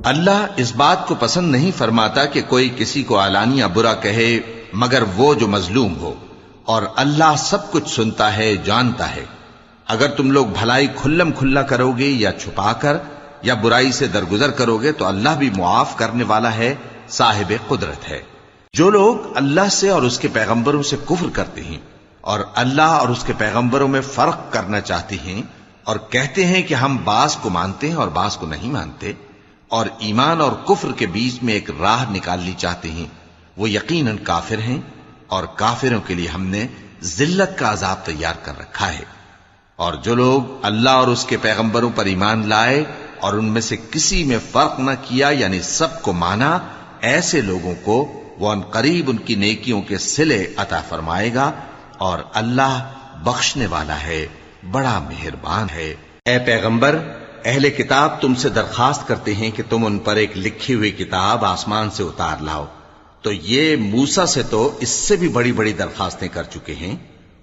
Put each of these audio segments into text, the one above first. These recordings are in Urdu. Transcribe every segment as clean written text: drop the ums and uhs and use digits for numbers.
اللہ اس بات کو پسند نہیں فرماتا کہ کوئی کسی کو علانیہ برا کہے مگر وہ جو مظلوم ہو، اور اللہ سب کچھ سنتا ہے، جانتا ہے۔ اگر تم لوگ بھلائی کھلم کھلا کرو گے یا چھپا کر یا برائی سے درگزر کرو گے تو اللہ بھی معاف کرنے والا ہے، صاحب قدرت ہے۔ جو لوگ اللہ سے اور اس کے پیغمبروں سے کفر کرتے ہیں اور اللہ اور اس کے پیغمبروں میں فرق کرنا چاہتے ہیں اور کہتے ہیں کہ ہم بعض کو مانتے ہیں اور بعض کو نہیں مانتے، اور ایمان اور کفر کے بیچ میں ایک راہ نکالنی چاہتے ہیں، وہ یقیناً کافر ہیں، اور کافروں کے لیے ہم نے ذلت کا عذاب تیار کر رکھا ہے۔ اور جو لوگ اللہ اور اس کے پیغمبروں پر ایمان لائے اور ان میں سے کسی میں فرق نہ کیا، یعنی سب کو مانا، ایسے لوگوں کو وہ ان قریب ان کی نیکیوں کے صلے عطا فرمائے گا، اور اللہ بخشنے والا ہے، بڑا مہربان ہے۔ اے پیغمبر، اہل کتاب تم سے درخواست کرتے ہیں کہ تم ان پر ایک لکھی ہوئی کتاب آسمان سے اتار لاؤ، تو یہ موسیٰ سے تو اس سے بھی بڑی بڑی درخواستیں کر چکے ہیں۔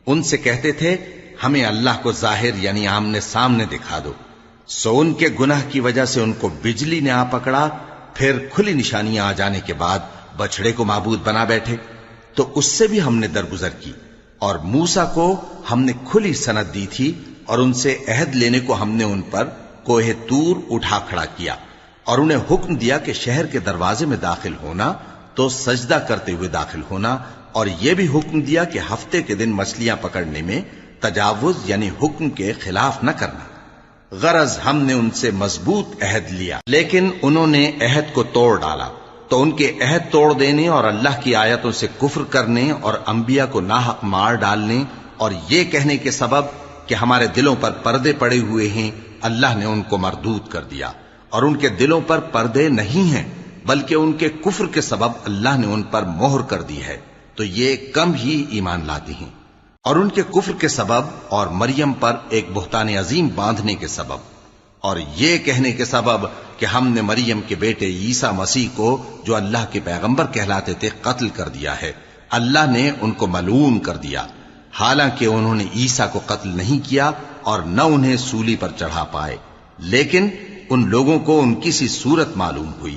ان سے کہتے تھے ہمیں اللہ کو ظاہر یعنی آمنے سامنے دکھا دو، سو ان کے گناہ کی وجہ سے ان کو بجلی نے آ پکڑا، پھر کھلی نشانیاں آ جانے کے بعد بچڑے کو معبود بنا بیٹھے، تو اس سے بھی ہم نے درگزر کی۔ اور موسیٰ کو ہم نے کھلی سند دی تھی، اور ان سے عہد لینے کو ہم نے ان پر کوہ طور اٹھا کھڑا کیا، اور انہیں حکم دیا کہ شہر کے دروازے میں داخل ہونا تو سجدہ کرتے ہوئے داخل ہونا، اور یہ بھی حکم دیا کہ ہفتے کے دن مچھلیاں پکڑنے میں تجاوز یعنی حکم کے خلاف نہ کرنا۔ غرض ہم نے ان سے مضبوط عہد لیا، لیکن انہوں نے عہد کو توڑ ڈالا، تو ان کے عہد توڑ دینے اور اللہ کی آیتوں سے کفر کرنے اور انبیاء کو ناحق مار ڈالنے اور یہ کہنے کے سبب کہ ہمارے دلوں پر پردے پڑے ہوئے ہیں، اللہ نے ان کو مردود کر دیا۔ اور ان کے دلوں پر پردے نہیں ہیں، بلکہ ان کے کفر کے سبب اللہ نے ان پر مہر کر دی ہے، تو یہ کم ہی ایمان لاتے ہیں۔ اور ان کے کفر کے سبب اور مریم پر ایک بہتان عظیم باندھنے کے سبب اور یہ کہنے کے سبب کہ ہم نے مریم کے بیٹے عیسیٰ مسیح کو جو اللہ کے پیغمبر کہلاتے تھے قتل کر دیا ہے، اللہ نے ان کو ملعون کر دیا، حالانکہ انہوں نے عیسیٰ کو قتل نہیں کیا اور نہ انہیں سولی پر چڑھا پائے، لیکن ان لوگوں کو ان کی سی صورت معلوم ہوئی۔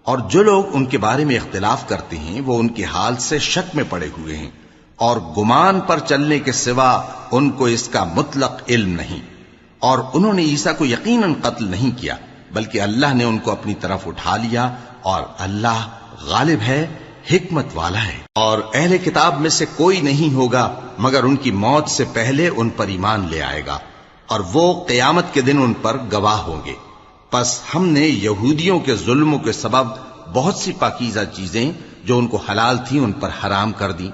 اور جو لوگ ان کے بارے میں اختلاف کرتے ہیں وہ ان کے حال سے شک میں پڑے ہوئے ہیں، اور گمان پر چلنے کے سوا ان کو اس کا مطلق علم نہیں۔ اور انہوں نے عیسیٰ کو یقیناً قتل نہیں کیا، بلکہ اللہ نے ان کو اپنی طرف اٹھا لیا، اور اللہ غالب ہے، حکمت والا ہے۔ اور اہل کتاب میں سے کوئی نہیں ہوگا مگر ان کی موت سے پہلے ان پر ایمان لے آئے گا، اور وہ قیامت کے دن ان پر گواہ ہوں گے۔ پس ہم نے یہودیوں کے ظلموں کے سبب بہت سی پاکیزہ چیزیں جو ان کو حلال تھیں ان پر حرام کر دی،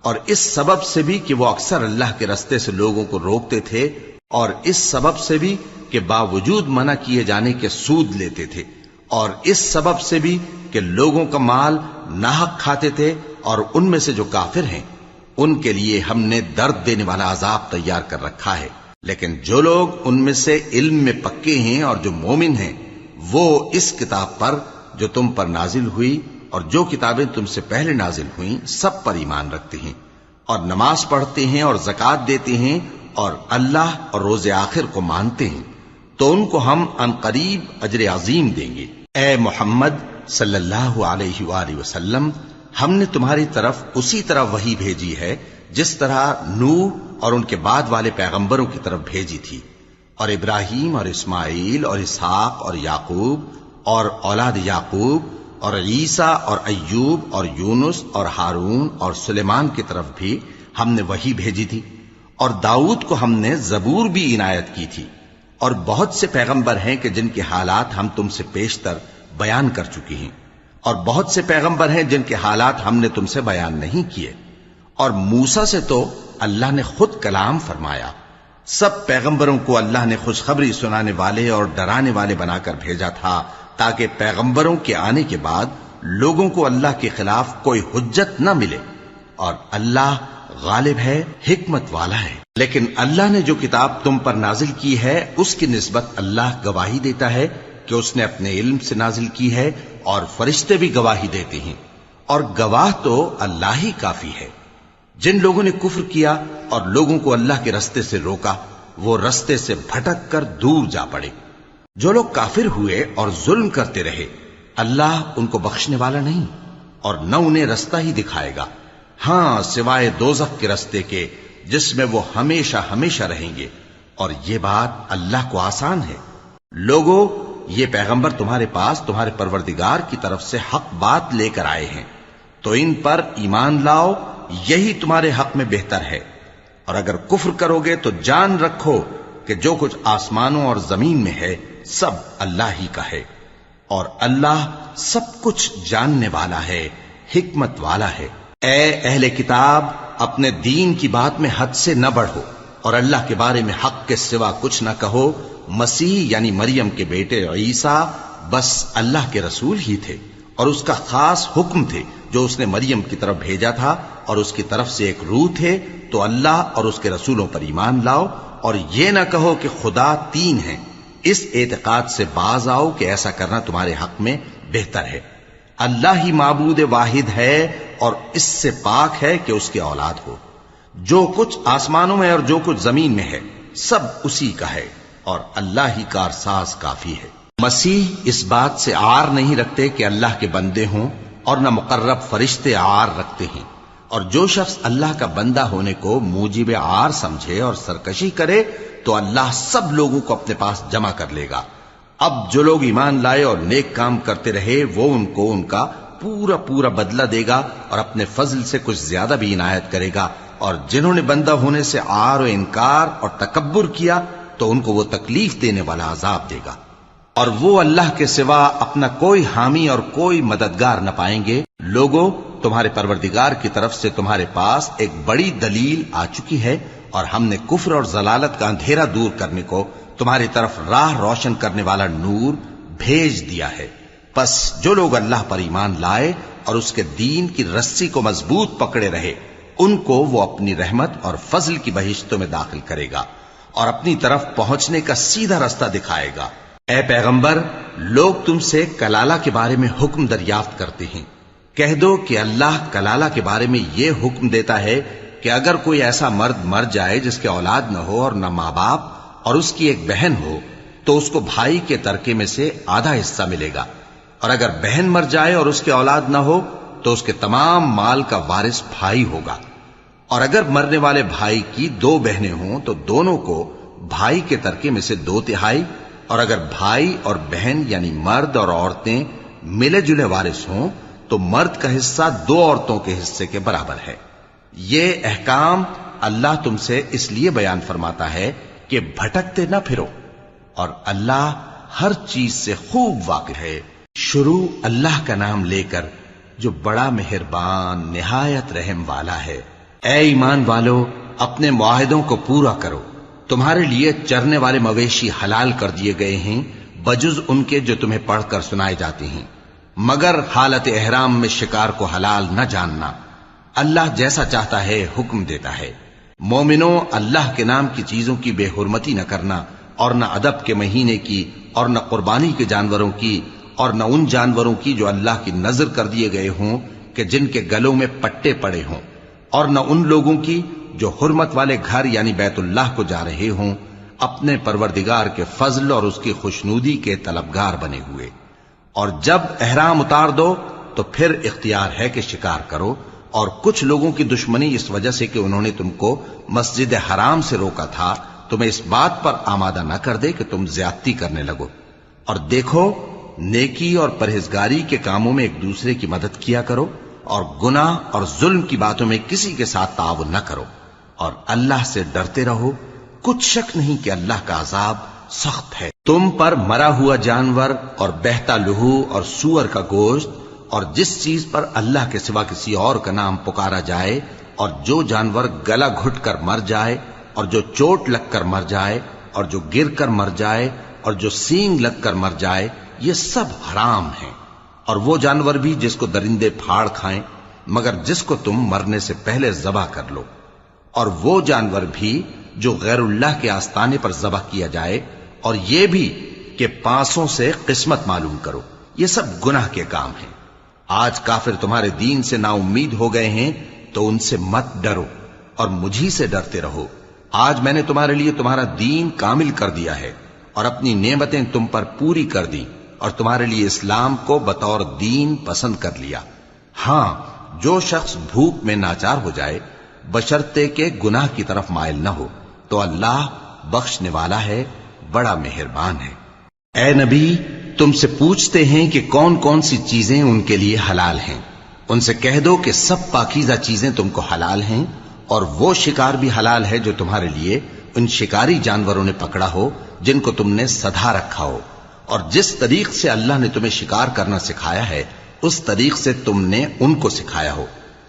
اور اس سبب سے بھی کہ وہ اکثر اللہ کے رستے سے لوگوں کو روکتے تھے، اور اس سبب سے بھی کہ باوجود منع کیے جانے کے سود لیتے تھے، اور اس سبب سے بھی کہ لوگوں کا مال ناحق کھاتے تھے۔ اور ان میں سے جو کافر ہیں ان کے لیے ہم نے درد دینے والا عذاب تیار کر رکھا ہے، لیکن جو لوگ ان میں سے علم میں پکے ہیں اور جو مومن ہیں وہ اس کتاب پر جو تم پر نازل ہوئی اور جو کتابیں تم سے پہلے نازل ہوئیں سب پر ایمان رکھتے ہیں، اور نماز پڑھتے ہیں اور زکوٰۃ دیتے ہیں اور اللہ اور روز آخر کو مانتے ہیں، تو ان کو ہم عنقریب اجر عظیم دیں گے۔ اے محمد صلی اللہ علیہ وآلہ وسلم، ہم نے تمہاری طرف اسی طرح وحی بھیجی ہے جس طرح نوح اور ان کے بعد والے پیغمبروں کی طرف بھیجی تھی، اور ابراہیم اور اسماعیل اور اسحاق اور یعقوب اور اولاد یعقوب اور عیسیٰ اور ایوب اور یونس اور ہارون اور سلیمان کی طرف بھی ہم نے وحی بھیجی تھی، اور داؤد کو ہم نے زبور بھی عنایت کی تھی۔ اور بہت سے پیغمبر ہیں کہ جن کے حالات ہم تم سے پیشتر بیان کر چکے ہیں، اور بہت سے پیغمبر ہیں جن کے حالات ہم نے تم سے بیان نہیں کیے۔ اور موسیٰ سے تو اللہ نے خود کلام فرمایا۔ سب پیغمبروں کو اللہ نے خوشخبری سنانے والے اور ڈرانے والے بنا کر بھیجا تھا، تاکہ پیغمبروں کے آنے کے بعد لوگوں کو اللہ کے خلاف کوئی حجت نہ ملے، اور اللہ غالب ہے، حکمت والا ہے۔ لیکن اللہ نے جو کتاب تم پر نازل کی ہے اس کی نسبت اللہ گواہی دیتا ہے کہ اس نے اپنے علم سے نازل کی ہے، اور فرشتے بھی گواہی دیتے ہیں، اور گواہ تو اللہ ہی کافی ہے۔ جن لوگوں نے کفر کیا اور لوگوں کو اللہ کے رستے سے روکا وہ رستے سے بھٹک کر دور جا پڑے۔ جو لوگ کافر ہوئے اور ظلم کرتے رہے اللہ ان کو بخشنے والا نہیں اور نہ انہیں رستہ ہی دکھائے گا، ہاں سوائے دوزخ کے رستے کے جس میں وہ ہمیشہ ہمیشہ رہیں گے، اور یہ بات اللہ کو آسان ہے۔ لوگو، یہ پیغمبر تمہارے پاس تمہارے پروردگار کی طرف سے حق بات لے کر آئے ہیں، تو ان پر ایمان لاؤ، یہی تمہارے حق میں بہتر ہے، اور اگر کفر کرو گے تو جان رکھو کہ جو کچھ آسمانوں اور زمین میں ہے سب اللہ ہی کا ہے، اور اللہ سب کچھ جاننے والا ہے، حکمت والا ہے۔ اے اہل کتاب، اپنے دین کی بات میں حد سے نہ بڑھو، اور اللہ کے بارے میں حق کے سوا کچھ نہ کہو۔ مسیح یعنی مریم کے بیٹے عیسیٰ بس اللہ کے رسول ہی تھے، اور اس کا خاص حکم تھے جو اس نے مریم کی طرف بھیجا تھا، اور اس کی طرف سے ایک روح تھے، تو اللہ اور اس کے رسولوں پر ایمان لاؤ، اور یہ نہ کہو کہ خدا تین ہیں۔ اس اعتقاد سے باز آؤ کہ ایسا کرنا تمہارے حق میں بہتر ہے۔ اللہ ہی معبود واحد ہے، اور اس سے پاک ہے کہ اس کی اولاد ہو۔ جو کچھ آسمانوں میں اور جو کچھ زمین میں ہے سب اسی کا ہے، اور اللہ ہی کارساز کافی ہے۔ مسیح اس بات سے عار نہیں رکھتے کہ اللہ کے بندے ہوں، اور نہ مقرب فرشتے عار رکھتے ہیں، اور جو شخص اللہ کا بندہ ہونے کو موجب عار سمجھے اور سرکشی کرے تو اللہ سب لوگوں کو اپنے پاس جمع کر لے گا۔ اب جو لوگ ایمان لائے اور نیک کام کرتے رہے وہ ان کو ان کا پورا پورا بدلہ دے گا، اور اپنے فضل سے کچھ زیادہ بھی عنایت کرے گا، اور جنہوں نے بندہ ہونے سے عار و انکار اور تکبر کیا تو ان کو وہ تکلیف دینے والا عذاب دے گا، اور وہ اللہ کے سوا اپنا کوئی حامی اور کوئی مددگار نہ پائیں گے۔ لوگوں، تمہارے پروردگار کی طرف سے تمہارے پاس ایک بڑی دلیل آ چکی ہے، اور ہم نے کفر اور ضلالت کا اندھیرا دور کرنے کو تمہاری طرف راہ روشن کرنے والا نور بھیج دیا ہے۔ پس جو لوگ اللہ پر ایمان لائے اور اس کے دین کی رسی کو مضبوط پکڑے رہے، ان کو وہ اپنی رحمت اور فضل کی بہشتوں میں داخل کرے گا، اور اپنی طرف پہنچنے کا سیدھا رستہ دکھائے گا۔ اے پیغمبر، لوگ تم سے کلالہ کے بارے میں حکم دریافت کرتے ہیں، کہہ دو کہ اللہ کلالہ کے بارے میں یہ حکم دیتا ہے کہ اگر کوئی ایسا مرد مر جائے جس کے اولاد نہ ہو اور نہ ماں باپ، اور اس کی ایک بہن ہو، تو اس کو بھائی کے ترکے میں سے آدھا حصہ ملے گا، اور اگر بہن مر جائے اور اس کے اولاد نہ ہو تو اس کے تمام مال کا وارث بھائی ہوگا، اور اگر مرنے والے بھائی کی دو بہنیں ہوں تو دونوں کو بھائی کے ترکے میں سے 2/3، اور اگر بھائی اور بہن یعنی مرد اور عورتیں ملے جلے وارث ہوں تو مرد کا حصہ 2 عورتوں کے حصے کے برابر ہے۔ یہ احکام اللہ تم سے اس لیے بیان فرماتا ہے کہ بھٹکتے نہ پھرو، اور اللہ ہر چیز سے خوب واقف ہے۔ شروع اللہ کا نام لے کر جو بڑا مہربان نہایت رحم والا ہے۔ اے ایمان والو، اپنے معاہدوں کو پورا کرو۔ تمہارے لیے چرنے والے مویشی حلال کر دیے گئے ہیں بجز ان کے جو تمہیں پڑھ کر سنائے جاتے ہیں، مگر حالت احرام میں شکار کو حلال نہ جاننا۔ اللہ جیسا چاہتا ہے حکم دیتا ہے۔ مومنوں، اللہ کے نام کی چیزوں کی بے حرمتی نہ کرنا، اور نہ ادب کے مہینے کی، اور نہ قربانی کے جانوروں کی، اور نہ ان جانوروں کی جو اللہ کی نذر کر دیے گئے ہوں کہ جن کے گلوں میں پٹے پڑے ہوں، اور نہ ان لوگوں کی جو حرمت والے گھر یعنی بیت اللہ کو جا رہے ہوں، اپنے پروردگار کے فضل اور اس کی خوشنودی کے طلبگار بنے ہوئے۔ اور جب احرام اتار دو تو پھر اختیار ہے کہ شکار کرو، اور کچھ لوگوں کی دشمنی اس وجہ سے کہ انہوں نے تم کو مسجد حرام سے روکا تھا تمہیں اس بات پر آمادہ نہ کر دے کہ تم زیادتی کرنے لگو۔ اور دیکھو، نیکی اور پرہیزگاری کے کاموں میں ایک دوسرے کی مدد کیا کرو، اور گناہ اور ظلم کی باتوں میں کسی کے ساتھ تعاون نہ کرو، اور اللہ سے ڈرتے رہو۔ کچھ شک نہیں کہ اللہ کا عذاب سخت ہے۔ تم پر مرا ہوا جانور اور بہتا لہو اور سور کا گوشت، اور جس چیز پر اللہ کے سوا کسی اور کا نام پکارا جائے، اور جو جانور گلا گھٹ کر مر جائے، اور جو چوٹ لگ کر مر جائے، اور جو گر کر مر جائے، اور جو سینگ لگ کر مر جائے، یہ سب حرام ہیں۔ اور وہ جانور بھی جس کو درندے پھاڑ کھائیں، مگر جس کو تم مرنے سے پہلے ذبح کر لو، اور وہ جانور بھی جو غیر اللہ کے آستانے پر ذبح کیا جائے، اور یہ بھی کہ پانسوں سے قسمت معلوم کرو۔ یہ سب گناہ کے کام ہیں۔ آج کافر تمہارے دین سے نا امید ہو گئے ہیں تو ان سے مت ڈرو، اور مجھی سے ڈرتے رہو۔ آج میں نے تمہارے لیے تمہارا دین کامل کر دیا ہے، اور اپنی نعمتیں تم پر پوری کر دی، اور تمہارے لیے اسلام کو بطور دین پسند کر لیا۔ ہاں، جو شخص بھوک میں ناچار ہو جائے بشرطے کہ گناہ کی طرف مائل نہ ہو تو اللہ بخشنے والا ہے، بڑا مہربان ہے۔ اے نبی، تم سے پوچھتے ہیں کہ کون کون سی چیزیں ان کے لیے حلال ہیں۔ ان سے کہہ دو کہ سب پاکیزہ چیزیں تم کو حلال ہیں، اور وہ شکار بھی حلال ہے جو تمہارے لیے ان شکاری جانوروں نے پکڑا ہو جن کو تم نے سدھا رکھا ہو، اور جس طریق سے اللہ نے تمہیں شکار کرنا سکھایا ہے اس طریق سے تم نے ان کو سکھایا ہو،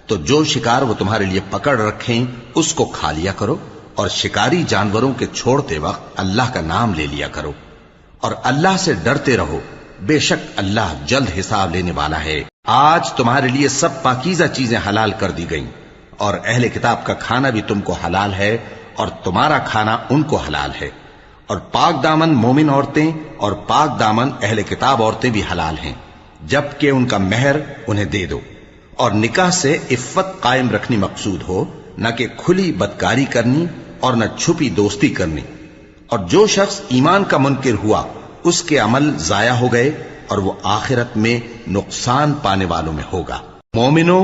تو جو شکار وہ تمہارے لیے پکڑ رکھیں اس کو کھا لیا کرو، اور شکاری جانوروں کے چھوڑتے وقت اللہ کا نام لے لیا کرو، اور اللہ سے ڈرتے رہو، بے شک اللہ جلد حساب لینے والا ہے۔ آج تمہارے لیے سب پاکیزہ چیزیں حلال کر دی گئیں، اور اہل کتاب کا کھانا بھی تم کو حلال ہے اور تمہارا کھانا ان کو حلال ہے، اور پاک دامن مومن عورتیں اور پاک دامن اہل کتاب عورتیں بھی حلال ہیں، جبکہ ان کا مہر انہیں دے دو، اور نکاح سے عفت قائم رکھنی مقصود ہو، نہ کہ کھلی بدکاری کرنی اور نہ چھپی دوستی کرنی۔ اور جو شخص ایمان کا منکر ہوا اس کے عمل ضائع ہو گئے اور وہ آخرت میں نقصان پانے والوں میں ہوگا۔ مومنو،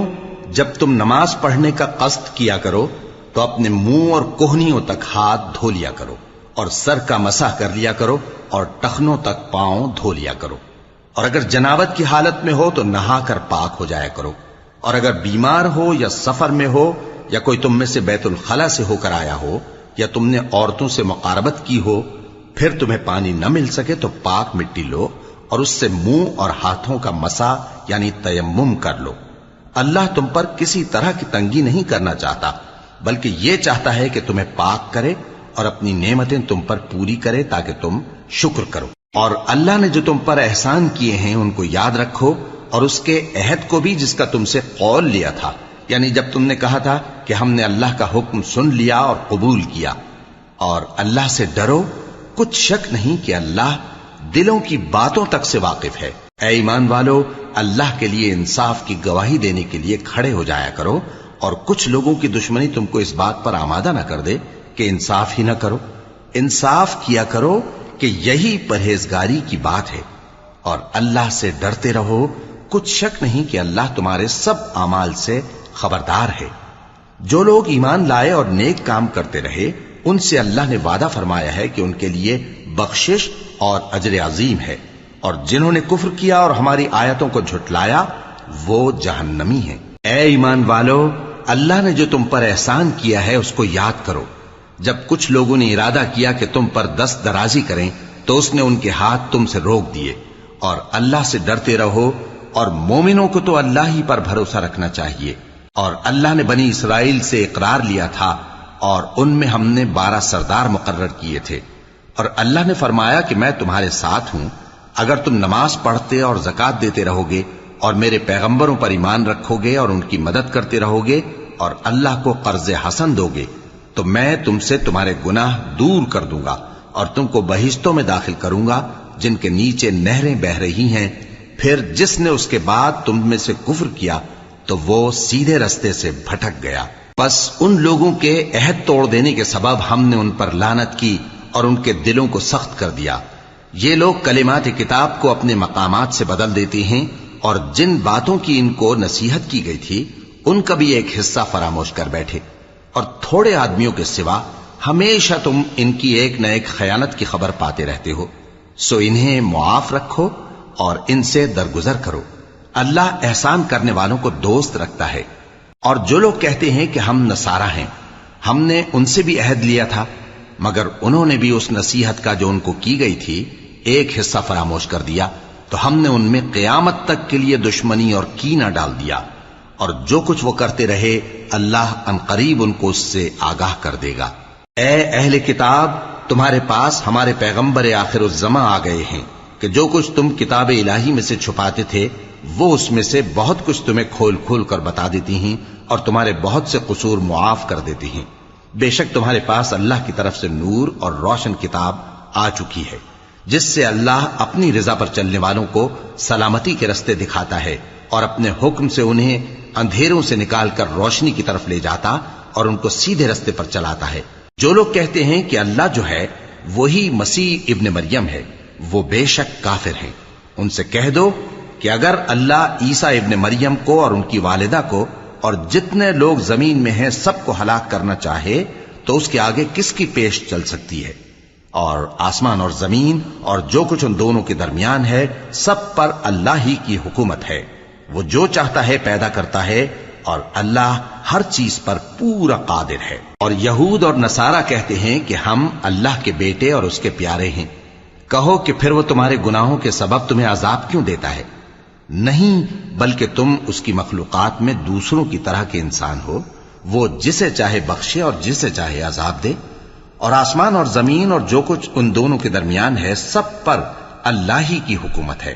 جب تم نماز پڑھنے کا قصد کیا کرو تو اپنے منہ اور کوہنیوں تک ہاتھ دھو لیا کرو، اور سر کا مسح کر لیا کرو، اور ٹخنوں تک پاؤں دھو لیا کرو، اور اگر جنابت کی حالت میں ہو تو نہا کر پاک ہو جایا کرو، اور اگر بیمار ہو یا سفر میں ہو یا کوئی تم میں سے بیت الخلا سے ہو کر آیا ہو یا تم نے عورتوں سے مقاربت کی ہو، پھر تمہیں پانی نہ مل سکے تو پاک مٹی لو اور اس سے منہ اور ہاتھوں کا مسح یعنی تیمم کر لو۔ اللہ تم پر کسی طرح کی تنگی نہیں کرنا چاہتا، بلکہ یہ چاہتا ہے کہ تمہیں پاک کرے اور اپنی نعمتیں تم پر پوری کرے تاکہ تم شکر کرو۔ اور اللہ نے جو تم پر احسان کیے ہیں ان کو یاد رکھو، اور اس کے عہد کو بھی جس کا تم سے قول لیا تھا، یعنی جب تم نے کہا تھا کہ ہم نے اللہ کا حکم سن لیا اور قبول کیا۔ اور اللہ سے ڈرو، کچھ شک نہیں کہ اللہ دلوں کی باتوں تک سے واقف ہے۔ اے ایمان والو، اللہ کے لیے انصاف کی گواہی دینے کے لیے کھڑے ہو جایا کرو، اور کچھ لوگوں کی دشمنی تم کو اس بات پر آمادہ نہ کر دے کہ انصاف ہی نہ کرو۔ انصاف کیا کرو کہ یہی پرہیزگاری کی بات ہے، اور اللہ سے ڈرتے رہو، کچھ شک نہیں کہ اللہ تمہارے سب اعمال سے خبردار ہے۔ جو لوگ ایمان لائے اور نیک کام کرتے رہے ان سے اللہ نے وعدہ فرمایا ہے کہ ان کے لیے بخشش اور اجر عظیم ہے، اور جنہوں نے کفر کیا اور ہماری آیتوں کو جھٹلایا وہ جہنمی ہیں۔ اے ایمان والو، اللہ نے جو تم پر احسان کیا ہے اس کو یاد کرو۔ جب کچھ لوگوں نے ارادہ کیا کہ تم پر دست درازی کریں تو اس نے ان کے ہاتھ تم سے روک دیے، اور اللہ سے ڈرتے رہو، اور مومنوں کو تو اللہ ہی پر بھروسہ رکھنا چاہیے۔ اور اللہ نے بنی اسرائیل سے اقرار لیا تھا اور ان میں ہم نے 12 سردار مقرر کیے تھے، اور اللہ نے فرمایا کہ میں تمہارے ساتھ ہوں، اگر تم نماز پڑھتے اور زکوٰۃ دیتے رہو گے اور میرے پیغمبروں پر ایمان رکھو گے اور ان کی مدد کرتے رہو گے اور اللہ کو قرض حسن دو گے تو میں تم سے تمہارے گناہ دور کر دوں گا اور تم کو بہشتوں میں داخل کروں گا جن کے نیچے نہریں بہ رہی ہیں۔ پھر جس نے اس کے بعد تم میں سے کفر کیا تو وہ سیدھے رستے سے بھٹک گیا۔ پس ان لوگوں کے عہد توڑ دینے کے سبب ہم نے ان پر لعنت کی اور ان کے دلوں کو سخت کر دیا۔ یہ لوگ کلمات کتاب کو اپنے مقامات سے بدل دیتے ہیں، اور جن باتوں کی ان کو نصیحت کی گئی تھی ان کا بھی ایک حصہ فراموش کر بیٹھے، اور تھوڑے آدمیوں کے سوا ہمیشہ تم ان کی ایک نہ ایک خیانت کی خبر پاتے رہتے ہو، سو انہیں معاف رکھو اور ان سے درگزر کرو۔ اللہ احسان کرنے والوں کو دوست رکھتا ہے۔ اور جو لوگ کہتے ہیں کہ ہم نصارہ ہیں، ہم نے ان سے بھی عہد لیا تھا، مگر انہوں نے بھی اس نصیحت کا جو ان کو کی گئی تھی ایک حصہ فراموش کر دیا، تو ہم نے ان میں قیامت تک کے لیے دشمنی اور کینہ ڈال دیا، اور جو کچھ وہ کرتے رہے اللہ عنقریب ان کو اس سے آگاہ کر دے گا۔ اے اہل کتاب، تمہارے پاس ہمارے پیغمبر آخر الزماں آ گئے ہیں کہ جو کچھ تم کتاب الہی میں سے چھپاتے تھے وہ اس میں سے بہت کچھ تمہیں کھول کھول کر بتا دیتی ہیں اور تمہارے بہت سے قصور معاف کر دیتی ہیں۔ بے شک تمہارے پاس اللہ کی طرف سے نور اور روشن کتاب آ چکی ہے، جس سے اللہ اپنی رضا پر چلنے والوں کو سلامتی کے رستے دکھاتا ہے اور اپنے حکم سے انہیں اندھیروں سے نکال کر روشنی کی طرف لے جاتا اور ان کو سیدھے رستے پر چلاتا ہے۔ جو لوگ کہتے ہیں کہ اللہ جو ہے وہی مسیح ابن مریم ہے، وہ بے شک کافر ہیں۔ ان سے کہہ دو کہ اگر اللہ عیسیٰ ابن مریم کو اور ان کی والدہ کو اور جتنے لوگ زمین میں ہیں سب کو ہلاک کرنا چاہے تو اس کے آگے کس کی پیش چل سکتی ہے؟ اور آسمان اور زمین اور جو کچھ ان دونوں کے درمیان ہے سب پر اللہ ہی کی حکومت ہے. وہ جو چاہتا ہے پیدا کرتا ہے اور اللہ ہر چیز پر پورا قادر ہے. اور یہود اور نصارہ کہتے ہیں کہ ہم اللہ کے بیٹے اور اس کے پیارے ہیں. کہو کہ پھر وہ تمہارے گناہوں کے سبب تمہیں عذاب کیوں دیتا ہے؟ نہیں، بلکہ تم اس کی مخلوقات میں دوسروں کی طرح کے انسان ہو. وہ جسے چاہے بخشے اور جسے چاہے عذاب دے. اور آسمان اور زمین اور جو کچھ ان دونوں کے درمیان ہے سب پر اللہ ہی کی حکومت ہے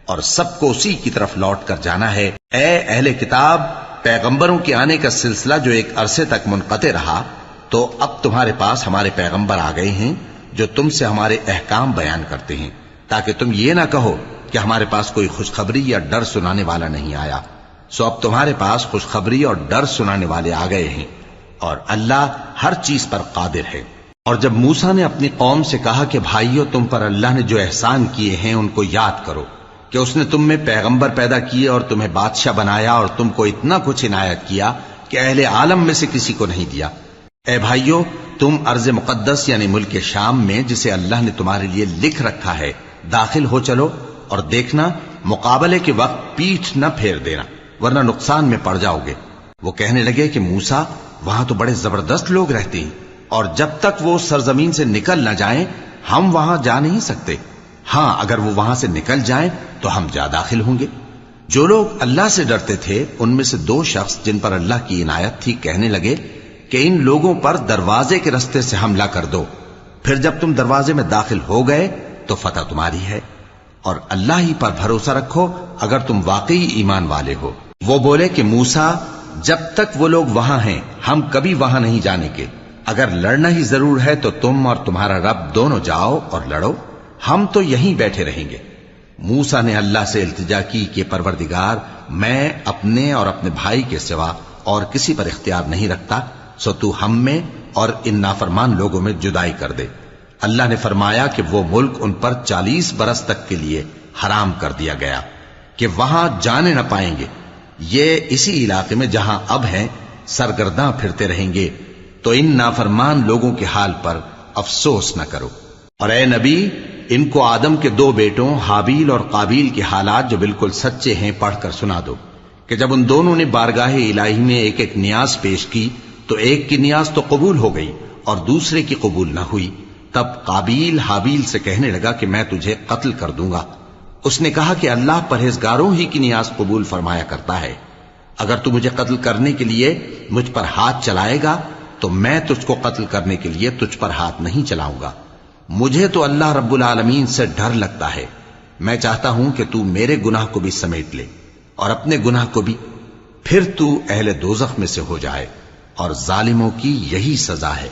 اور سب کو اسی کی طرف لوٹ کر جانا ہے. اے اہل کتاب، پیغمبروں کے آنے کا سلسلہ جو ایک عرصے تک منقطع رہا، تو اب تمہارے پاس ہمارے پیغمبر آ گئے ہیں جو تم سے ہمارے احکام بیان کرتے ہیں، تاکہ تم یہ نہ کہو کہ ہمارے پاس کوئی خوشخبری یا ڈر سنانے والا نہیں آیا. سو اب تمہارے پاس خوشخبری اور ڈر سنانے والے آ گئے ہیں، اور اللہ ہر چیز پر قادر ہے. اور جب موسیٰ نے اپنی قوم سے کہا کہ بھائیو، تم پر اللہ نے جو احسان کیے ہیں ان کو یاد کرو، کہ اس نے تم میں پیغمبر پیدا کیے اور تمہیں بادشاہ بنایا اور تم کو اتنا کچھ عنایت کیا کہ اہل عالم میں سے کسی کو نہیں دیا. اے بھائیو، تم ارض مقدس یعنی ملک شام میں جسے اللہ نے تمہارے لیے لکھ رکھا ہے داخل ہو چلو، اور دیکھنا مقابلے کے وقت پیٹھ نہ پھیر دینا ورنہ نقصان میں پڑ جاؤ گے. وہ کہنے لگے کہ موسیٰ، وہاں تو بڑے زبردست لوگ رہتے ہیں، اور جب تک وہ سرزمین سے نکل نہ جائیں ہم وہاں جا نہیں سکتے. ہاں، اگر وہ وہاں سے نکل جائیں تو ہم جا داخل ہوں گے. جو لوگ اللہ سے ڈرتے تھے ان میں سے دو شخص جن پر اللہ کی عنایت تھی کہنے لگے کہ ان لوگوں پر دروازے کے رستے سے حملہ کر دو، پھر جب تم دروازے میں داخل ہو گئے تو فتح تمہاری ہے، اور اللہ ہی پر بھروسہ رکھو اگر تم واقعی ایمان والے ہو. وہ بولے کہ موسیٰ، جب تک وہ لوگ وہاں ہیں ہم کبھی وہاں نہیں جانے کے. اگر لڑنا ہی ضرور ہے تو تم اور تمہارا رب دونوں جاؤ اور لڑو، ہم تو یہیں بیٹھے رہیں گے. موسیٰ نے اللہ سے التجا کی کہ پروردگار، میں اپنے اور اپنے بھائی کے سوا اور کسی پر اختیار نہیں رکھتا، سو تو ہم میں اور ان نافرمان لوگوں میں جدائی کر دے. اللہ نے فرمایا کہ وہ ملک ان پر 40 برس تک کے لیے حرام کر دیا گیا کہ وہاں جانے نہ پائیں گے. یہ اسی علاقے میں جہاں اب ہیں سرگرداں پھرتے رہیں گے. تو ان نافرمان لوگوں کے حال پر افسوس نہ کرو. اور اے نبی، ان کو آدم کے 2 بیٹوں حابیل اور قابیل کے حالات جو بالکل سچے ہیں پڑھ کر سنا دو کہ جب ان دونوں نے بارگاہ الہی میں ایک ایک نیاز پیش کی تو ایک کی نیاز تو قبول ہو گئی اور دوسرے کی قبول نہ ہوئی. تب قابیل حابیل سے کہنے لگا کہ میں تجھے قتل کر دوں گا. اس نے کہا کہ اللہ پرہیزگاروں ہی کی نیاز قبول فرمایا کرتا ہے. اگر تو مجھے قتل کرنے کے لیے مجھ پر ہاتھ چلائے گا تو میں تجھ کو قتل کرنے کے لیے تجھ پر ہاتھ نہیں چلاؤں گا. مجھے تو اللہ رب العالمین سے ڈر لگتا ہے. میں چاہتا ہوں کہ تو میرے گناہ کو بھی سمیٹ لے اور اپنے گناہ کو بھی، پھر تو اہل دوزخ میں سے ہو جائے، اور ظالموں کی یہی سزا ہے.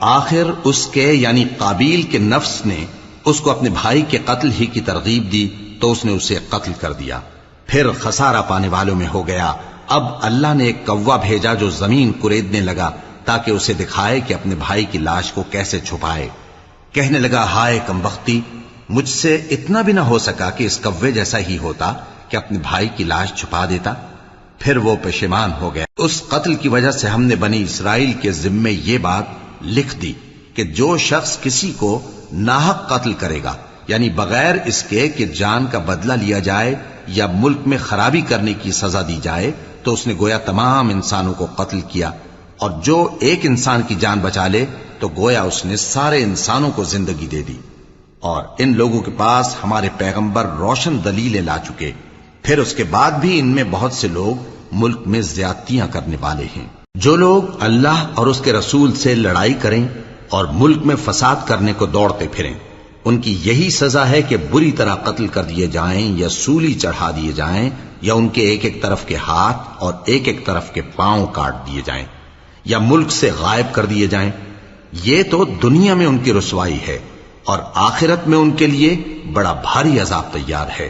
آخر اس کے یعنی قابیل کے نفس نے اس کو اپنے بھائی کے قتل ہی کی ترغیب دی تو اس نے اسے قتل کر دیا. پھر خسارہ پانے والوں میں ہو گیا. اب اللہ نے ایک کوا بھیجا جو زمین کریدنے لگا تاکہ اسے دکھائے کہ اپنے بھائی کی لاش کو کیسے چھپائے. کہنے لگا، ہائے کمبختی، مجھ سے اتنا بھی نہ ہو سکا کہ اس کوے جیسا ہی ہوتا کہ اپنے بھائی کی لاش چھپا دیتا. پھر وہ پشیمان ہو گیا. اس قتل کی وجہ سے ہم نے بنی اسرائیل کے ذمے یہ بات لکھ دی کہ جو شخص کسی کو ناحق قتل کرے گا، یعنی بغیر اس کے کہ جان کا بدلہ لیا جائے یا ملک میں خرابی کرنے کی سزا دی جائے، تو اس نے گویا تمام انسانوں کو قتل کیا. اور جو ایک انسان کی جان بچا لے تو گویا اس نے سارے انسانوں کو زندگی دے دی. اور ان لوگوں کے پاس ہمارے پیغمبر روشن دلیلیں لا چکے، پھر اس کے بعد بھی ان میں بہت سے لوگ ملک میں زیادتیاں کرنے والے ہیں. جو لوگ اللہ اور اس کے رسول سے لڑائی کریں اور ملک میں فساد کرنے کو دوڑتے پھریں، ان کی یہی سزا ہے کہ بری طرح قتل کر دیے جائیں یا سولی چڑھا دیے جائیں یا ان کے ایک ایک طرف کے ہاتھ اور ایک ایک طرف کے پاؤں کاٹ دیے جائیں یا ملک سے غائب کر دیے جائیں. یہ تو دنیا میں ان کی رسوائی ہے اور آخرت میں ان کے لیے بڑا بھاری عذاب تیار ہے.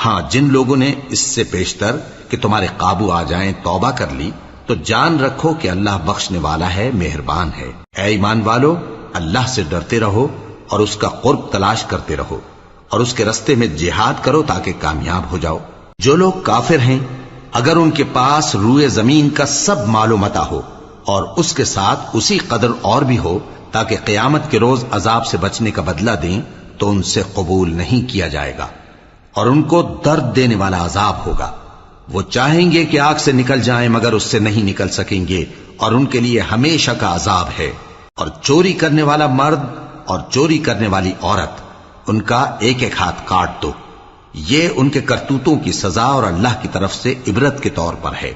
ہاں، جن لوگوں نے اس سے پیشتر کہ تمہارے قابو آ جائیں توبہ کر لی تو جان رکھو کہ اللہ بخشنے والا ہے، مہربان ہے. اے ایمان والو، اللہ سے ڈرتے رہو اور اس کا قرب تلاش کرتے رہو اور اس کے رستے میں جہاد کرو تاکہ کامیاب ہو جاؤ۔ جو لوگ کافر ہیں اگر ان کے پاس روئے زمین کا سب مال و متاع ہو اور اس کے ساتھ اسی قدر اور بھی ہو تاکہ قیامت کے روز عذاب سے بچنے کا بدلہ دیں تو ان سے قبول نہیں کیا جائے گا، اور ان کو درد دینے والا عذاب ہوگا۔ وہ چاہیں گے کہ آگ سے نکل جائیں مگر اس سے نہیں نکل سکیں گے، اور ان کے لیے ہمیشہ کا عذاب ہے۔ اور چوری کرنے والا مرد اور چوری کرنے والی عورت، ان کا ایک ایک ہاتھ کاٹ دو، یہ ان کے کرتوتوں کی سزا اور اللہ کی طرف سے عبرت کے طور پر ہے،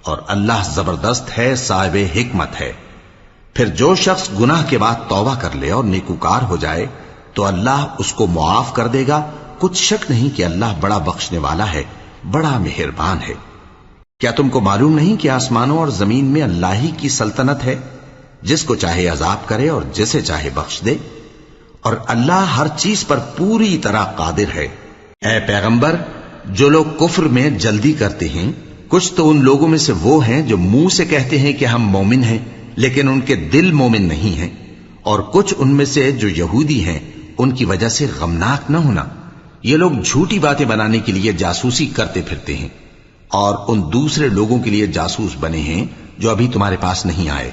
اور اللہ زبردست ہے، صاحب حکمت ہے۔ پھر جو شخص گناہ کے بعد توبہ کر لے اور نیکوکار ہو جائے تو اللہ اس کو معاف کر دے گا، کچھ شک نہیں کہ اللہ بڑا بخشنے والا ہے، بڑا مہربان ہے۔ کیا تم کو معلوم نہیں کہ آسمانوں اور زمین میں اللہ ہی کی سلطنت ہے، جس کو چاہے عذاب کرے اور جسے چاہے بخش دے، اور اللہ ہر چیز پر پوری طرح قادر ہے۔ اے پیغمبر، جو لوگ کفر میں جلدی کرتے ہیں، کچھ تو ان لوگوں میں سے وہ ہیں جو منہ سے کہتے ہیں کہ ہم مومن ہیں لیکن ان کے دل مومن نہیں ہیں، اور کچھ ان میں سے جو یہودی ہیں ان کی وجہ سے غمناک نہ ہونا۔ یہ لوگ جھوٹی باتیں بنانے کے لیے جاسوسی کرتے پھرتے ہیں، اور ان دوسرے لوگوں کے لیے جاسوس بنے ہیں جو ابھی تمہارے پاس نہیں آئے۔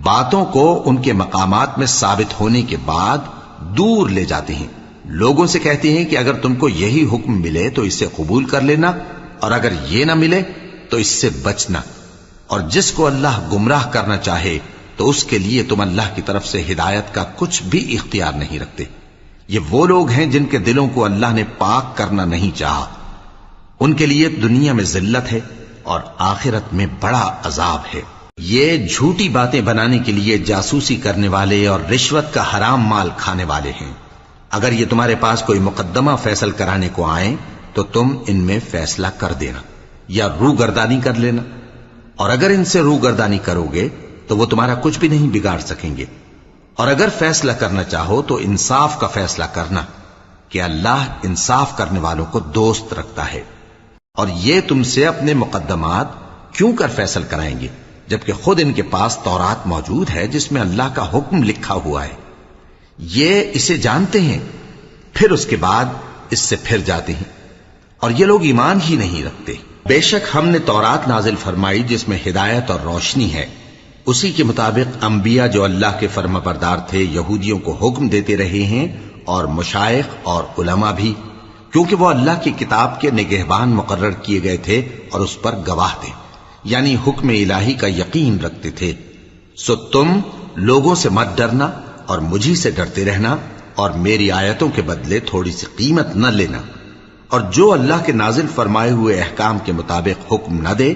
باتوں کو ان کے مقامات میں ثابت ہونے کے بعد دور لے جاتے ہیں، لوگوں سے کہتے ہیں کہ اگر تم کو یہی حکم ملے تو اسے قبول کر لینا، اور اگر یہ نہ ملے تو اس سے بچنا، اور جس کو اللہ گمراہ کرنا چاہے تو اس کے لیے تم اللہ کی طرف سے ہدایت کا کچھ بھی اختیار نہیں رکھتے۔ یہ وہ لوگ ہیں جن کے دلوں کو اللہ نے پاک کرنا نہیں چاہا، ان کے لیے دنیا میں ذلت ہے اور آخرت میں بڑا عذاب ہے۔ یہ جھوٹی باتیں بنانے کے لیے جاسوسی کرنے والے اور رشوت کا حرام مال کھانے والے ہیں۔ اگر یہ تمہارے پاس کوئی مقدمہ فیصل کرانے کو آئیں تو تم ان میں فیصلہ کر دینا یا روگردانی کر لینا، اور اگر ان سے روگردانی کرو گے تو وہ تمہارا کچھ بھی نہیں بگاڑ سکیں گے، اور اگر فیصلہ کرنا چاہو تو انصاف کا فیصلہ کرنا کہ اللہ انصاف کرنے والوں کو دوست رکھتا ہے۔ اور یہ تم سے اپنے مقدمات کیوں کر فیصل کرائیں گے جبکہ خود ان کے پاس تورات موجود ہے جس میں اللہ کا حکم لکھا ہوا ہے۔ یہ اسے جانتے ہیں، پھر اس کے بعد اس سے پھر جاتے ہیں، اور یہ لوگ ایمان ہی نہیں رکھتے۔ بے شک ہم نے تورات نازل فرمائی جس میں ہدایت اور روشنی ہے، اسی کے مطابق انبیاء جو اللہ کے فرما بردار تھے یہودیوں کو حکم دیتے رہے ہیں، اور مشائخ اور علماء بھی، کیونکہ وہ اللہ کی کتاب کے نگہبان مقرر کیے گئے تھے اور اس پر گواہ تھے، یعنی حکم الہی کا یقین رکھتے تھے۔ سو تم لوگوں سے مت ڈرنا اور مجھی سے ڈرتے رہنا، اور میری آیتوں کے بدلے تھوڑی سی قیمت نہ لینا، اور جو اللہ کے نازل فرمائے ہوئے احکام کے مطابق حکم نہ دے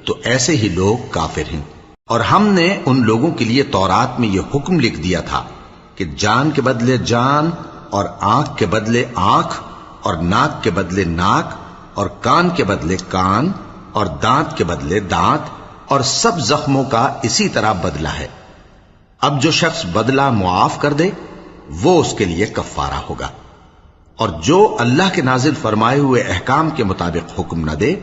تو ایسے ہی لوگ کافر ہیں۔ اور ہم نے ان لوگوں کے لیے تورات میں یہ حکم لکھ دیا تھا کہ جان کے بدلے جان، اور آنکھ کے بدلے آنکھ، اور ناک کے بدلے ناک، اور کان کے بدلے کان، اور دانت کے بدلے دانت، اور سب زخموں کا اسی طرح بدلہ ہے۔ اب جو شخص بدلہ معاف کر دے وہ اس کے لیے کفارہ ہوگا، اور جو اللہ کے نازل فرمائے ہوئے احکام کے مطابق حکم نہ دے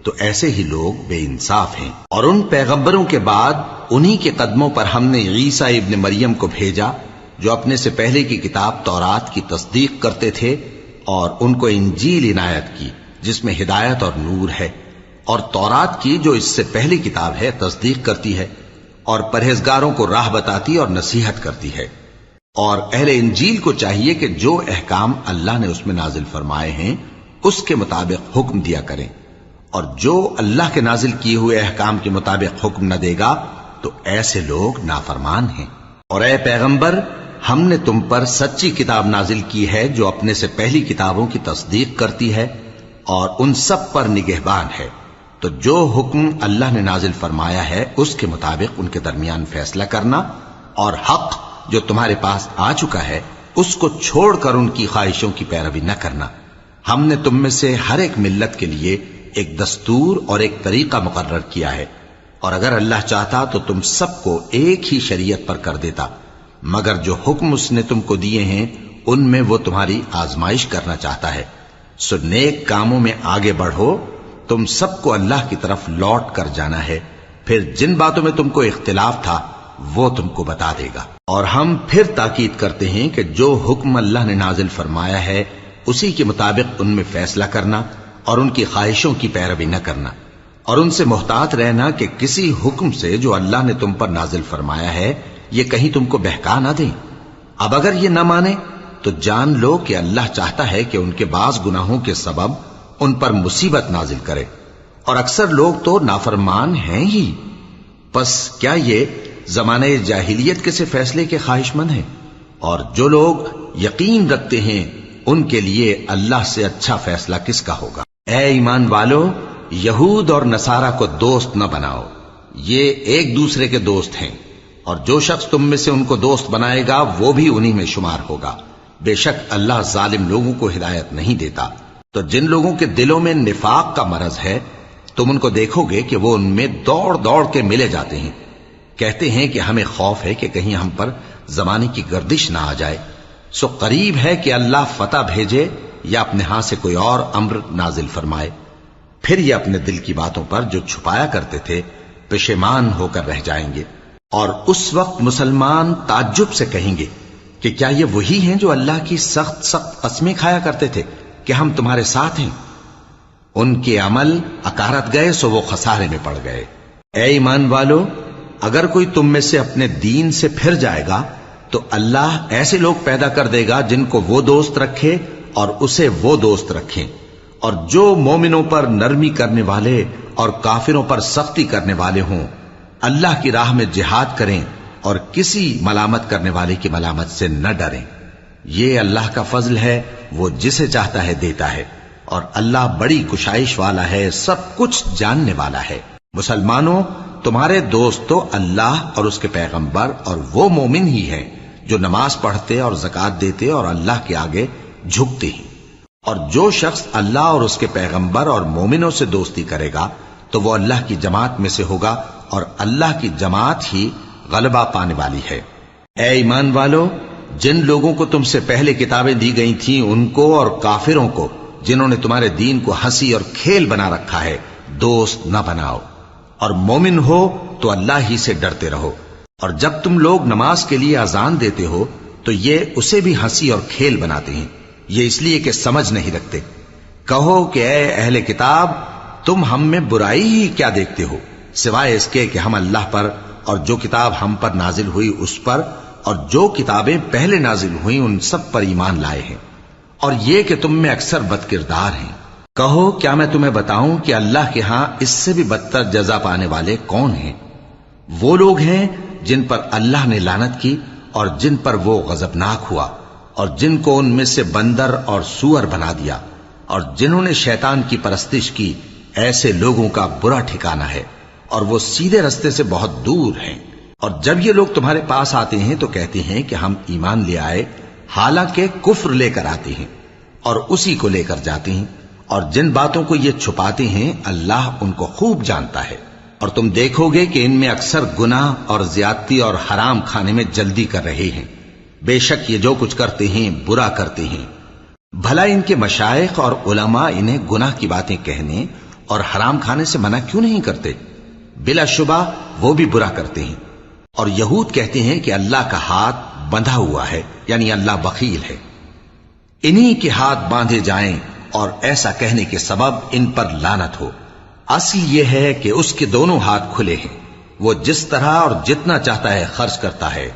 تو ایسے ہی لوگ بے انصاف ہیں۔ اور ان پیغمبروں کے بعد انہی کے قدموں پر ہم نے عیسیٰ ابن مریم کو بھیجا جو اپنے سے پہلے کی کتاب تورات کی تصدیق کرتے تھے، اور ان کو انجیل عنایت کی جس میں ہدایت اور نور ہے، اور تورات کی جو اس سے پہلی کتاب ہے تصدیق کرتی ہے، اور پرہیزگاروں کو راہ بتاتی اور نصیحت کرتی ہے۔ اور اہل انجیل کو چاہیے کہ جو احکام اللہ نے اس میں نازل فرمائے ہیں اس کے مطابق حکم دیا کریں، اور جو اللہ کے نازل کیے ہوئے احکام کے مطابق حکم نہ دے گا تو ایسے لوگ نافرمان ہیں۔ اور اے پیغمبر، ہم نے تم پر سچی کتاب نازل کی ہے جو اپنے سے پہلی کتابوں کی تصدیق کرتی ہے اور ان سب پر نگہبان ہے، تو جو حکم اللہ نے نازل فرمایا ہے اس کے مطابق ان کے درمیان فیصلہ کرنا، اور حق جو تمہارے پاس آ چکا ہے اس کو چھوڑ کر ان کی خواہشوں کی پیروی نہ کرنا۔ ہم نے تم میں سے ہر ایک ملت کے لیے ایک دستور اور ایک طریقہ مقرر کیا ہے، اور اگر اللہ چاہتا تو تم سب کو ایک ہی شریعت پر کر دیتا، مگر جو حکم اس نے تم کو دیے ہیں ان میں وہ تمہاری آزمائش کرنا چاہتا ہے۔ سو نیک کاموں میں آگے بڑھو، تم سب کو اللہ کی طرف لوٹ کر جانا ہے، پھر جن باتوں میں تم کو اختلاف تھا وہ تم کو بتا دے گا۔ اور ہم پھر تاکید کرتے ہیں کہ جو حکم اللہ نے نازل فرمایا ہے اسی کے مطابق ان میں فیصلہ کرنا اور ان کی خواہشوں کی پیروی نہ کرنا، اور ان سے محتاط رہنا کہ کسی حکم سے جو اللہ نے تم پر نازل فرمایا ہے یہ کہیں تم کو بہکا نہ دیں۔ اب اگر یہ نہ مانے تو جان لو کہ اللہ چاہتا ہے کہ ان کے بعض گناہوں کے سبب ان پر مصیبت نازل کرے، اور اکثر لوگ تو نافرمان ہیں ہی۔ پس کیا یہ زمانہ جاہلیت کے سے فیصلے کے خواہش مند ہیں؟ اور جو لوگ یقین رکھتے ہیں ان کے لیے اللہ سے اچھا فیصلہ کس کا ہوگا؟ اے ایمان والو، یہود اور نصارہ کو دوست نہ بناؤ، یہ ایک دوسرے کے دوست ہیں، اور جو شخص تم میں سے ان کو دوست بنائے گا وہ بھی انہی میں شمار ہوگا۔ بے شک اللہ ظالم لوگوں کو ہدایت نہیں دیتا۔ تو جن لوگوں کے دلوں میں نفاق کا مرض ہے تم ان کو دیکھو گے کہ وہ ان میں دوڑ دوڑ کے ملے جاتے ہیں، کہتے ہیں کہ ہمیں خوف ہے کہ کہیں ہم پر زمانے کی گردش نہ آ جائے، سو قریب ہے کہ اللہ فتح بھیجے یا اپنے ہاں سے کوئی اور امر نازل فرمائے، پھر یہ اپنے دل کی باتوں پر جو چھپایا کرتے تھے پشیمان ہو کر رہ جائیں گے۔ اور اس وقت مسلمان تعجب سے کہیں گے کہ کیا یہ وہی ہیں جو اللہ کی سخت سخت قسمیں کھایا کرتے تھے کہ ہم تمہارے ساتھ ہیں؟ ان کے عمل اکارت گئے سو وہ خسارے میں پڑ گئے۔ اے ایمان والو، اگر کوئی تم میں سے اپنے دین سے پھر جائے گا تو اللہ ایسے لوگ پیدا کر دے گا جن کو وہ دوست رکھے اور اسے وہ دوست رکھیں، اور جو مومنوں پر نرمی کرنے والے اور کافروں پر سختی کرنے والے ہوں، اللہ کی راہ میں جہاد کریں اور کسی ملامت کرنے والے کی ملامت سے نہ ڈریں۔ یہ اللہ کا فضل ہے، وہ جسے چاہتا ہے دیتا ہے، اور اللہ بڑی کشائش والا ہے، سب کچھ جاننے والا ہے۔ مسلمانوں، تمہارے دوست تو اللہ اور اس کے پیغمبر اور وہ مومن ہی ہیں جو نماز پڑھتے اور زکوٰۃ دیتے اور اللہ کے آگے جھکتے ہیں۔ اور جو شخص اللہ اور اس کے پیغمبر اور مومنوں سے دوستی کرے گا تو وہ اللہ کی جماعت میں سے ہوگا، اور اللہ کی جماعت ہی غلبہ پانے والی ہے۔ اے ایمان والو، جن لوگوں کو تم سے پہلے کتابیں دی گئی تھیں ان کو اور کافروں کو جنہوں نے تمہارے دین کو ہنسی اور کھیل بنا رکھا ہے دوست نہ بناؤ، اور مومن ہو تو اللہ ہی سے ڈرتے رہو۔ اور جب تم لوگ نماز کے لیے اذان دیتے ہو تو یہ اسے بھی ہنسی اور کھیل بناتے ہیں، یہ اس لیے کہ سمجھ نہیں رکھتے۔ کہو کہ اے اہل کتاب، تم ہم میں برائی ہی کیا دیکھتے ہو، سوائے اس کے کہ ہم اللہ پر اور جو کتاب ہم پر نازل ہوئی اس پر اور جو کتابیں پہلے نازل ہوئیں ان سب پر ایمان لائے ہیں، اور یہ کہ تم میں اکثر بد کردار ہیں۔ کہو کیا میں تمہیں بتاؤں کہ اللہ کے ہاں اس سے بھی بدتر جزا پانے والے کون ہیں؟ وہ لوگ ہیں جن پر اللہ نے لعنت کی اور جن پر وہ غضبناک ہوا، اور جن کو ان میں سے بندر اور سور بنا دیا، اور جنہوں نے شیطان کی پرستش کی، ایسے لوگوں کا برا ٹھکانہ ہے، اور وہ سیدھے رستے سے بہت دور ہیں۔ اور جب یہ لوگ تمہارے پاس آتے ہیں تو کہتے ہیں کہ ہم ایمان لے آئے، حالانکہ کفر لے کر آتے ہیں اور اسی کو لے کر جاتے ہیں، اور جن باتوں کو یہ چھپاتے ہیں اللہ ان کو خوب جانتا ہے۔ اور تم دیکھو گے کہ ان میں اکثر گناہ اور زیادتی اور حرام کھانے میں جلدی کر رہے ہیں، بے شک یہ جو کچھ کرتے ہیں برا کرتے ہیں۔ بھلا ان کے مشائخ اور علماء انہیں گناہ کی باتیں کہنے اور حرام کھانے سے منع کیوں نہیں کرتے؟ بلا شبہ وہ بھی برا کرتے ہیں۔ اور یہود کہتے ہیں کہ اللہ کا ہاتھ بندھا ہوا ہے، یعنی اللہ بخیل ہے، انہی کے ہاتھ باندھے جائیں، اور ایسا کہنے کے سبب ان پر لعنت ہو۔ اصل یہ ہے کہ اس کے دونوں ہاتھ کھلے ہیں، وہ جس طرح اور جتنا چاہتا ہے خرچ کرتا ہے۔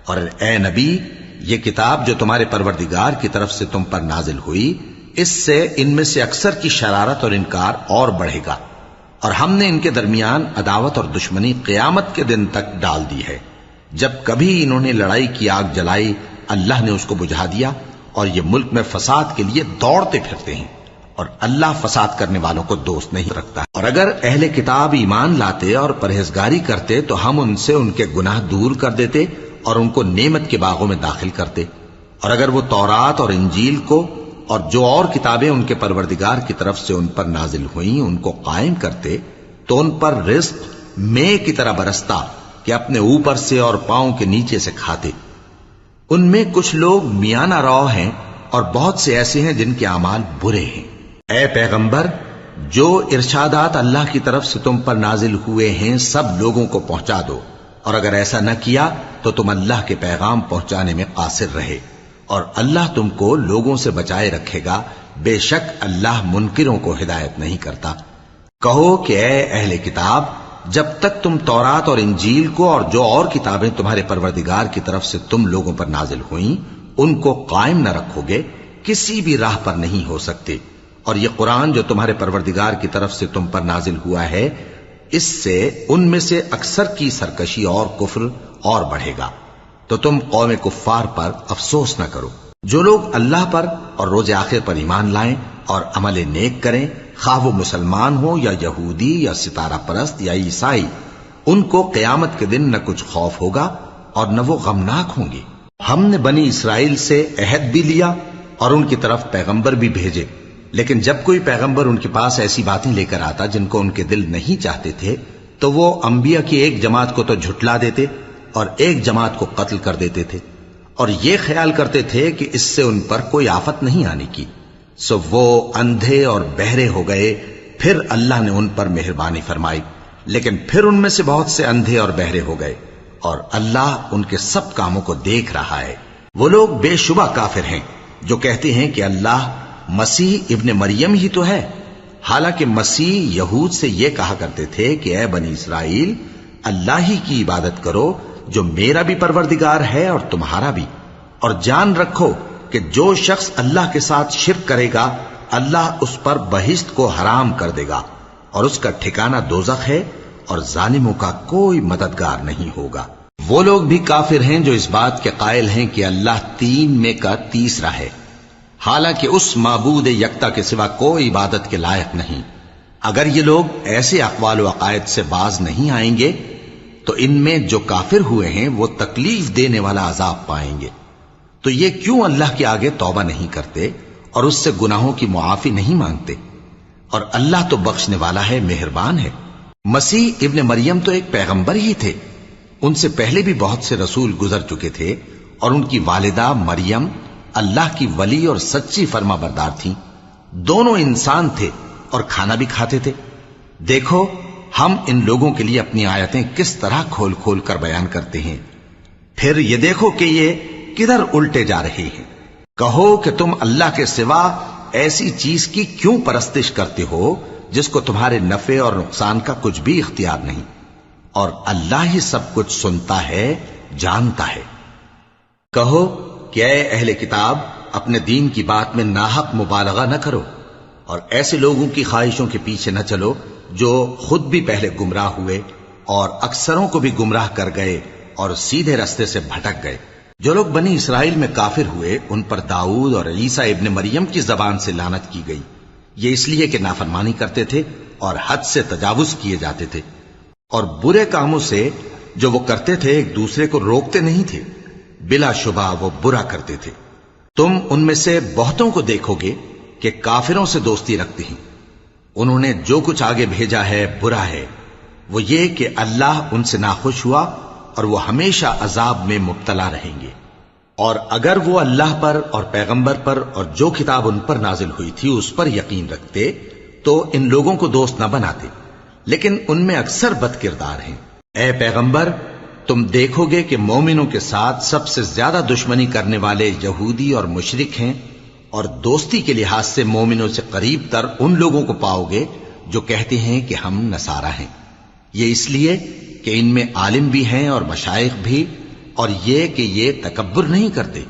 اور اے نبی، یہ کتاب جو تمہارے پروردگار کی طرف سے تم پر نازل ہوئی، اس سے ان میں سے اکثر کی شرارت اور انکار اور بڑھے گا، اور ہم نے ان کے درمیان عداوت اور دشمنی قیامت کے دن تک ڈال دی ہے۔ جب کبھی انہوں نے لڑائی کی آگ جلائی اللہ نے اس کو بجھا دیا، اور یہ ملک میں فساد کے لیے دوڑتے پھرتے ہیں، اور اللہ فساد کرنے والوں کو دوست نہیں رکھتا۔ اور اگر اہل کتاب ایمان لاتے اور پرہیزگاری کرتے تو ہم ان سے ان کے گناہ دور کر دیتے اور ان کو نعمت کے باغوں میں داخل کرتے۔ اور اگر وہ تورات اور انجیل کو اور جو اور کتابیں ان کے پروردگار کی طرف سے ان پر نازل ہوئیں ان کو قائم کرتے تو ان پر رزق مے کی طرح برستا کہ اپنے اوپر سے اور پاؤں کے نیچے سے کھاتے۔ ان میں کچھ لوگ میانہ رو ہیں اور بہت سے ایسے ہیں جن کے اعمال برے ہیں۔ اے پیغمبر، جو ارشادات اللہ کی طرف سے تم پر نازل ہوئے ہیں سب لوگوں کو پہنچا دو، اور اگر ایسا نہ کیا تو تم اللہ کے پیغام پہنچانے میں قاصر رہے، اور اللہ تم کو لوگوں سے بچائے رکھے گا، بے شک اللہ منکروں کو ہدایت نہیں کرتا۔ کہو کہ اے اہل کتاب، جب تک تم تورات اور انجیل کو اور جو اور کتابیں تمہارے پروردگار کی طرف سے تم لوگوں پر نازل ہوئیں ان کو قائم نہ رکھو گے، کسی بھی راہ پر نہیں ہو سکتے۔ اور یہ قرآن جو تمہارے پروردگار کی طرف سے تم پر نازل ہوا ہے، اس سے ان میں سے اکثر کی سرکشی اور کفر اور بڑھے گا، تو تم قوم کفار پر افسوس نہ کرو۔ جو لوگ اللہ پر اور روز آخر پر ایمان لائیں اور عمل نیک کریں، خواہ وہ مسلمان ہو یا یہودی یا ستارہ پرست یا عیسائی، ان کو قیامت کے دن نہ کچھ خوف ہوگا اور نہ وہ غمناک ہوں گے۔ ہم نے بنی اسرائیل سے عہد بھی لیا اور ان کی طرف پیغمبر بھی بھیجے، لیکن جب کوئی پیغمبر ان کے پاس ایسی باتیں لے کر آتا جن کو ان کے دل نہیں چاہتے تھے، تو وہ انبیاء کی ایک جماعت کو تو جھٹلا دیتے اور ایک جماعت کو قتل کر دیتے تھے، اور یہ خیال کرتے تھے کہ اس سے ان پر کوئی آفت نہیں آنے کی، سو وہ اندھے اور بہرے ہو گئے۔ پھر اللہ نے ان پر مہربانی فرمائی، لیکن پھر ان میں سے بہت سے اندھے اور بہرے ہو گئے، اور اللہ ان کے سب کاموں کو دیکھ رہا ہے۔ وہ لوگ بے شبہ کافر ہیں جو کہتے ہیں کہ اللہ مسیح ابن مریم ہی تو ہے، حالانکہ مسیح یہود سے یہ کہا کرتے تھے کہ اے بنی اسرائیل، اللہ ہی کی عبادت کرو جو میرا بھی پروردگار ہے اور تمہارا بھی، اور جان رکھو کہ جو شخص اللہ کے ساتھ شرک کرے گا اللہ اس پر بہشت کو حرام کر دے گا، اور اس کا ٹھکانہ دوزخ ہے، اور ظالموں کا کوئی مددگار نہیں ہوگا۔ وہ لوگ بھی کافر ہیں جو اس بات کے قائل ہیں کہ اللہ تین میں کا تیسرا ہے، حالانکہ اس معبود یکتا کے سوا کوئی عبادت کے لائق نہیں۔ اگر یہ لوگ ایسے اقوال و عقائد سے باز نہیں آئیں گے تو ان میں جو کافر ہوئے ہیں وہ تکلیف دینے والا عذاب پائیں گے۔ تو یہ کیوں اللہ کے آگے توبہ نہیں کرتے اور اس سے گناہوں کی معافی نہیں مانگتے؟ اور اللہ تو بخشنے والا ہے، مہربان ہے۔ مسیح ابن مریم تو ایک پیغمبر ہی تھے، ان سے پہلے بھی بہت سے رسول گزر چکے تھے، اور ان کی والدہ مریم اللہ کی ولی اور سچی فرما بردار تھیں۔ دونوں انسان تھے اور کھانا بھی کھاتے تھے۔ دیکھو ہم ان لوگوں کے لیے اپنی آیتیں کس طرح کھول کھول کر بیان کرتے ہیں، پھر یہ دیکھو کہ یہ کدھر الٹے جا رہے ہیں۔ کہو کہ تم اللہ کے سوا ایسی چیز کی کیوں پرستش کرتے ہو جس کو تمہارے نفع اور نقصان کا کچھ بھی اختیار نہیں، اور اللہ ہی سب کچھ سنتا ہے، جانتا ہے۔ کہو کہ اے اہل کتاب، اپنے دین کی بات میں ناحق مبالغہ نہ کرو، اور ایسے لوگوں کی خواہشوں کے پیچھے نہ چلو جو خود بھی پہلے گمراہ ہوئے اور اکثروں کو بھی گمراہ کر گئے اور سیدھے رستے سے بھٹک گئے۔ جو لوگ بنی اسرائیل میں کافر ہوئے ان پر داؤد اور عیسیٰ ابن مریم کی زبان سے لعنت کی گئی، یہ اس لیے کہ نافرمانی کرتے تھے اور حد سے تجاوز کیے جاتے تھے، اور برے کاموں سے جو وہ کرتے تھے ایک دوسرے کو روکتے نہیں تھے، بلا شبہ وہ برا کرتے تھے۔ تم ان میں سے بہتوں کو دیکھو گے کہ کافروں سے دوستی رکھتے ہیں، انہوں نے جو کچھ آگے بھیجا ہے برا ہے، وہ یہ کہ اللہ ان سے ناخوش ہوا اور وہ ہمیشہ عذاب میں مبتلا رہیں گے۔ اور اگر وہ اللہ پر اور پیغمبر پر اور جو کتاب ان پر نازل ہوئی تھی اس پر یقین رکھتے تو ان لوگوں کو دوست نہ بناتے، لیکن ان میں اکثر بد کردار ہیں۔ اے پیغمبر، تم دیکھو گے کہ مومنوں کے ساتھ سب سے زیادہ دشمنی کرنے والے یہودی اور مشرک ہیں، اور دوستی کے لحاظ سے مومنوں سے قریب تر ان لوگوں کو پاؤ گے جو کہتے ہیں کہ ہم نصارہ ہیں، یہ اس لیے کہ ان میں عالم بھی ہیں اور مشائخ بھی، اور یہ کہ یہ تکبر نہیں کرتے۔